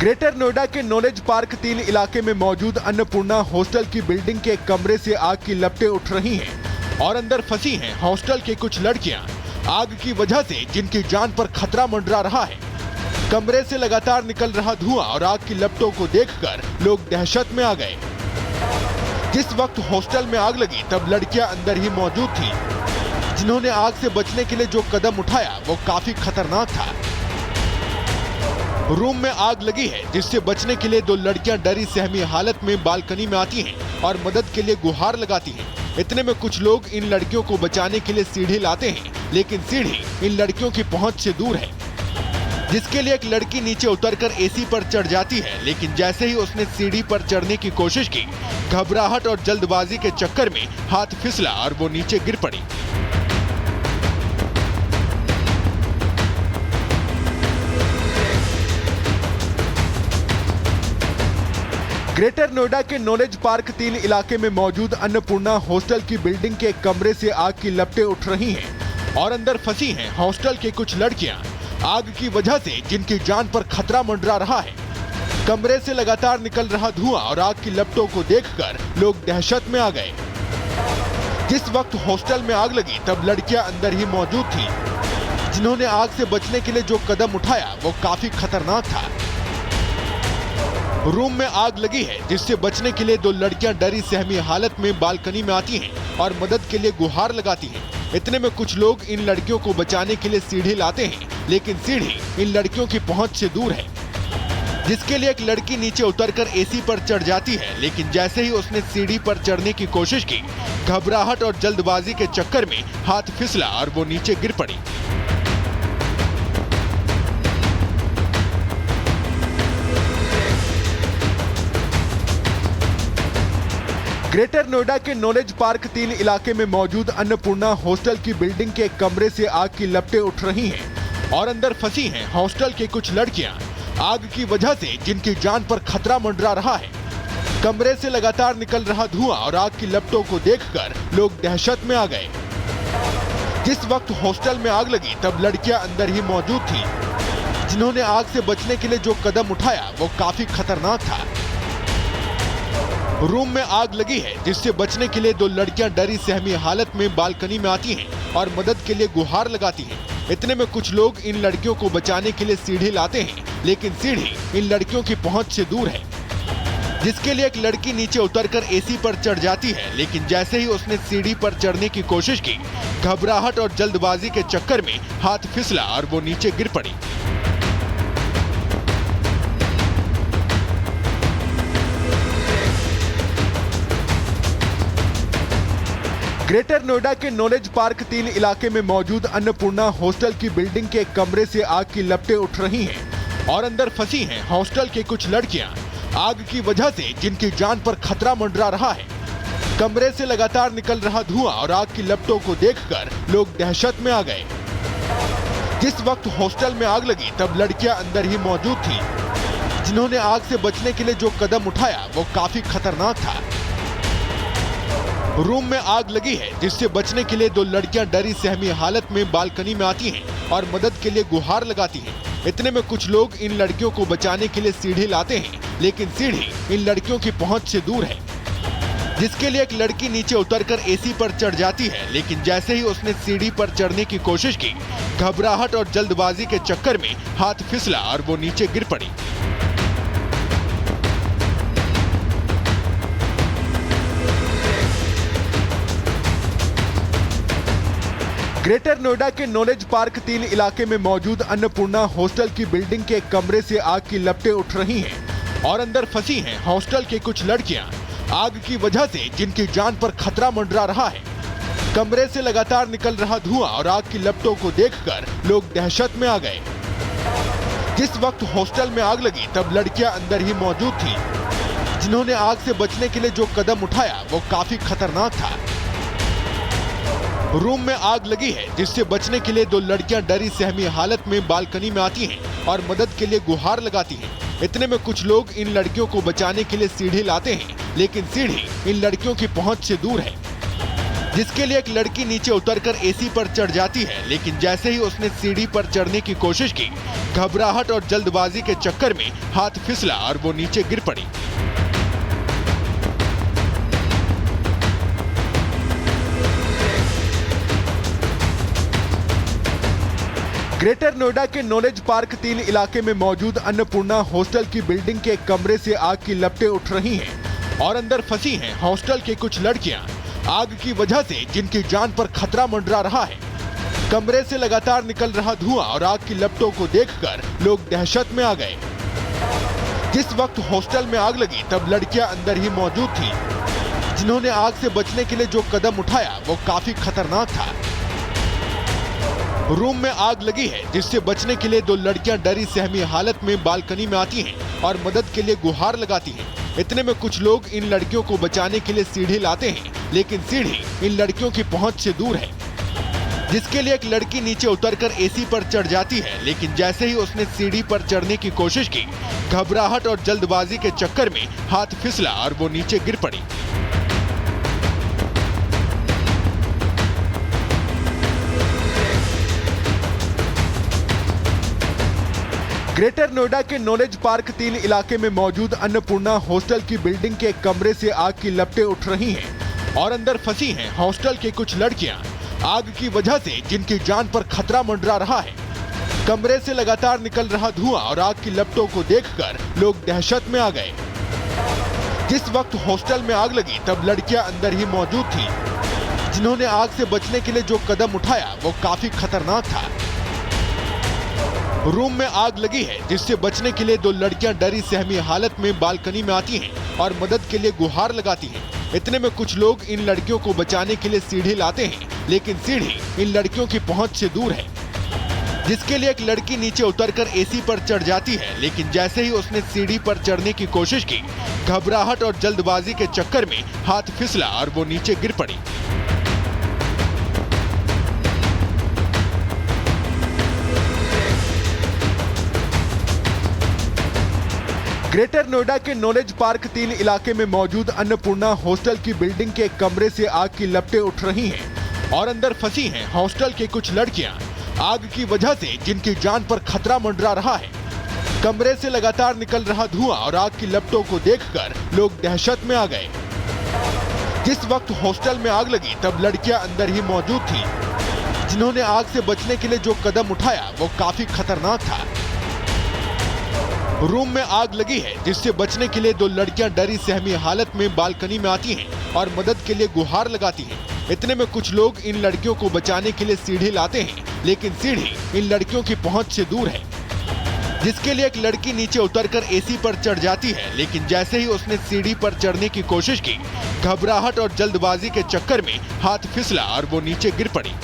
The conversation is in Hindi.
ग्रेटर नोएडा के नॉलेज पार्क 3 इलाके में मौजूद अन्नपूर्णा हॉस्टल की बिल्डिंग के एक कमरे से आग की लपटें उठ रही हैं और अंदर फंसी हैं हॉस्टल की कुछ लड़कियां। आग की वजह से जिनकी जान पर खतरा मंडरा रहा है। कमरे से लगातार निकल रहा धुआं और आग की लपटों को देखकर लोग दहशत में आ गए। जिस वक्त हॉस्टल में आग लगी तब लड़कियां अंदर ही मौजूद थीं। जिन्होंने आग से बचने के लिए जो कदम उठाया वो काफी खतरनाक था। रूम में आग लगी है जिससे बचने के लिए 2 लड़कियां डरी सहमी हालत में बालकनी में आती हैं और मदद के लिए गुहार लगाती हैं। इतने में कुछ लोग इन लड़कियों को बचाने के लिए सीढ़ी लाते हैं, लेकिन सीढ़ी इन लड़कियों की पहुंच से दूर है, जिसके लिए एक लड़की नीचे उतरकर एसी पर चढ़ जाती है। लेकिन जैसे ही उसने सीढ़ी पर चढ़ने की कोशिश की, घबराहट और जल्दबाजी के चक्कर में हाथ फिसला और वो नीचे गिर पड़ी। ग्रेटर नोएडा के नॉलेज पार्क 3 इलाके में मौजूद अन्नपूर्णा हॉस्टल की बिल्डिंग के एक कमरे से आग की लपटें उठ रही हैं और अंदर फंसी हैं हॉस्टल की कुछ लड़कियां। आग की वजह से जिनकी जान पर खतरा मंडरा रहा है। कमरे से लगातार निकल रहा धुआं और आग की लपटों को देखकर लोग दहशत में आ गए। जिस वक्त हॉस्टल में आग लगी तब लड़कियां अंदर ही मौजूद थीं। जिन्होंने आग से बचने के लिए जो कदम उठाया वो काफी खतरनाक था। रूम में आग लगी है जिससे बचने के लिए 2 लड़कियां डरी सहमी हालत में बालकनी में आती हैं और मदद के लिए गुहार लगाती हैं। इतने में कुछ लोग इन लड़कियों को बचाने के लिए सीढ़ी लाते हैं, लेकिन सीढ़ी इन लड़कियों की पहुंच से दूर है, जिसके लिए एक लड़की नीचे उतरकर एसी पर चढ़ जाती है। लेकिन जैसे ही उसने सीढ़ी पर चढ़ने की कोशिश की, घबराहट और जल्दबाजी के चक्कर में हाथ फिसला और वो नीचे गिर पड़ी। ग्रेटर नोएडा के नॉलेज पार्क 3 इलाके में मौजूद अन्नपूर्णा हॉस्टल की बिल्डिंग के एक कमरे से आग की लपटें उठ रही हैं और अंदर फंसी हैं हॉस्टल की कुछ लड़कियां। आग की वजह से जिनकी जान पर खतरा मंडरा रहा है। कमरे से लगातार निकल रहा धुआं और आग की लपटों को देखकर लोग दहशत में आ गए। जिस वक्त हॉस्टल में आग लगी तब लड़कियां अंदर ही मौजूद थीं। जिन्होंने आग से बचने के लिए जो कदम उठाया वो काफी खतरनाक था। रूम में आग लगी है जिससे बचने के लिए 2 लड़कियां डरी सहमी हालत में बालकनी में आती हैं और मदद के लिए गुहार लगाती हैं। इतने में कुछ लोग इन लड़कियों को बचाने के लिए सीढ़ी लाते हैं, लेकिन सीढ़ी इन लड़कियों की पहुंच से दूर है, जिसके लिए एक लड़की नीचे उतरकर एसी पर चढ़ जाती है। लेकिन जैसे ही उसने सीढ़ी पर चढ़ने की कोशिश की, घबराहट और जल्दबाजी के चक्कर में हाथ फिसला और वो नीचे गिर पड़ी। ग्रेटर नोएडा के नॉलेज पार्क 3 इलाके में मौजूद अन्नपूर्णा हॉस्टल की बिल्डिंग के एक कमरे से आग की लपटें उठ रही हैं और अंदर फंसी हैं हॉस्टल की कुछ लड़कियां। आग की वजह से जिनकी जान पर खतरा मंडरा रहा है। कमरे से लगातार निकल रहा धुआं और आग की लपटों को देखकर लोग दहशत में आ गए। जिस वक्त हॉस्टल में आग लगी तब लड़कियां अंदर ही मौजूद थीं। जिन्होंने आग से बचने के लिए जो कदम उठाया वो काफी खतरनाक था। रूम में आग लगी है जिससे बचने के लिए 2 लड़कियां डरी सहमी हालत में बालकनी में आती हैं और मदद के लिए गुहार लगाती हैं। इतने में कुछ लोग इन लड़कियों को बचाने के लिए सीढ़ी लाते हैं, लेकिन सीढ़ी इन लड़कियों की पहुंच से दूर है, जिसके लिए एक लड़की नीचे उतरकर एसी पर चढ़ जाती है। लेकिन जैसे ही उसने सीढ़ी पर चढ़ने की कोशिश की, घबराहट और जल्दबाजी के चक्कर में हाथ फिसला और वो नीचे गिर पड़ी। ग्रेटर नोएडा के नॉलेज पार्क 3 इलाके में मौजूद अन्नपूर्णा हॉस्टल की बिल्डिंग के एक कमरे से आग की लपटें उठ रही हैं और अंदर फंसी हैं हॉस्टल की कुछ लड़कियां। आग की वजह से जिनकी जान पर खतरा मंडरा रहा है। कमरे से लगातार निकल रहा धुआं और आग की लपटों को देखकर लोग दहशत में आ गए। जिस वक्त हॉस्टल में आग लगी तब लड़कियां अंदर ही मौजूद थीं। जिन्होंने आग से बचने के लिए जो कदम उठाया वो काफी खतरनाक था। रूम में आग लगी है जिससे बचने के लिए 2 लड़कियां डरी सहमी हालत में बालकनी में आती हैं और मदद के लिए गुहार लगाती हैं। इतने में कुछ लोग इन लड़कियों को बचाने के लिए सीढ़ी लाते हैं, लेकिन सीढ़ी इन लड़कियों की पहुंच से दूर है, जिसके लिए एक लड़की नीचे उतरकर एसी पर चढ़ जाती है। लेकिन जैसे ही उसने सीढ़ी पर चढ़ने की कोशिश की, घबराहट और जल्दबाजी के चक्कर में हाथ फिसला और वो नीचे गिर पड़ी। ग्रेटर नोएडा के नॉलेज पार्क 3 इलाके में मौजूद अन्नपूर्णा हॉस्टल की बिल्डिंग के एक कमरे से आग की लपटें उठ रही हैं और अंदर फंसी हैं हॉस्टल के कुछ लड़कियां। आग की वजह से जिनकी जान पर खतरा मंडरा रहा है। कमरे से लगातार निकल रहा धुआं और आग की लपटों को देखकर लोग दहशत में आ गए। जिस वक्त हॉस्टल में आग लगी तब लड़कियां अंदर ही मौजूद थीं। जिन्होंने आग से बचने के लिए जो कदम उठाया वो काफी खतरनाक था। रूम में आग लगी है जिससे बचने के लिए 2 लड़कियां डरी सहमी हालत में बालकनी में आती हैं और मदद के लिए गुहार लगाती हैं। इतने में कुछ लोग इन लड़कियों को बचाने के लिए सीढ़ी लाते हैं, लेकिन सीढ़ी इन लड़कियों की पहुंच से दूर है। जिसके लिए एक लड़की नीचे उतरकर एसी पर चढ़ जाती है, लेकिन जैसे ही उसने सीढ़ी पर चढ़ने की कोशिश की, घबराहट और जल्दबाजी के चक्कर में हाथ फिसला और वो नीचे गिर पड़ी। ग्रेटर नोएडा के नॉलेज पार्क 3 इलाके में मौजूद अन्नपूर्णा हॉस्टल की बिल्डिंग के एक कमरे से आग की लपटें उठ रही हैं और अंदर फंसी हैं हॉस्टल के कुछ लड़कियां। आग की वजह से जिनकी जान पर खतरा मंडरा रहा है। कमरे से लगातार निकल रहा धुआं और आग की लपटों को देखकर लोग दहशत में आ गए। जिस वक्त हॉस्टल में आग लगी तब लड़कियां अंदर ही मौजूद थीं। जिन्होंने आग से बचने के लिए जो कदम उठाया वो काफी खतरनाक था। रूम में आग लगी है जिससे बचने के लिए 2 लड़कियां डरी सहमी हालत में बालकनी में आती हैं और मदद के लिए गुहार लगाती हैं। इतने में कुछ लोग इन लड़कियों को बचाने के लिए सीढ़ी लाते हैं, लेकिन सीढ़ी इन लड़कियों की पहुंच से दूर है। जिसके लिए एक लड़की नीचे उतरकर एसी पर चढ़ जाती है, लेकिन जैसे ही उसने सीढ़ी पर चढ़ने की कोशिश की, घबराहट और जल्दबाजी के चक्कर में हाथ फिसला और वो नीचे गिर पड़ी। ग्रेटर नोएडा के नॉलेज पार्क 3 इलाके में मौजूद अन्नपूर्णा हॉस्टल की बिल्डिंग के एक कमरे से आग की लपटें उठ रही हैं और अंदर फंसी हैं हॉस्टल के कुछ लड़कियां। आग की वजह से जिनकी जान पर खतरा मंडरा रहा है। कमरे से लगातार निकल रहा धुआं और आग की लपटों को देखकर लोग दहशत में आ गए। जिस वक्त हॉस्टल में आग लगी तब लड़कियां अंदर ही मौजूद थीं। जिन्होंने आग से बचने के लिए जो कदम उठाया वो काफी खतरनाक था। रूम में आग लगी है जिससे बचने के लिए 2 लड़कियां डरी सहमी हालत में बालकनी में आती हैं और मदद के लिए गुहार लगाती हैं। इतने में कुछ लोग इन लड़कियों को बचाने के लिए सीढ़ी लाते हैं, लेकिन सीढ़ी इन लड़कियों की पहुंच से दूर है। जिसके लिए एक लड़की नीचे उतरकर एसी पर चढ़ जाती है, लेकिन जैसे ही उसने सीढ़ी पर चढ़ने की कोशिश की, घबराहट और जल्दबाजी के चक्कर में हाथ फिसला और वो नीचे गिर पड़ी।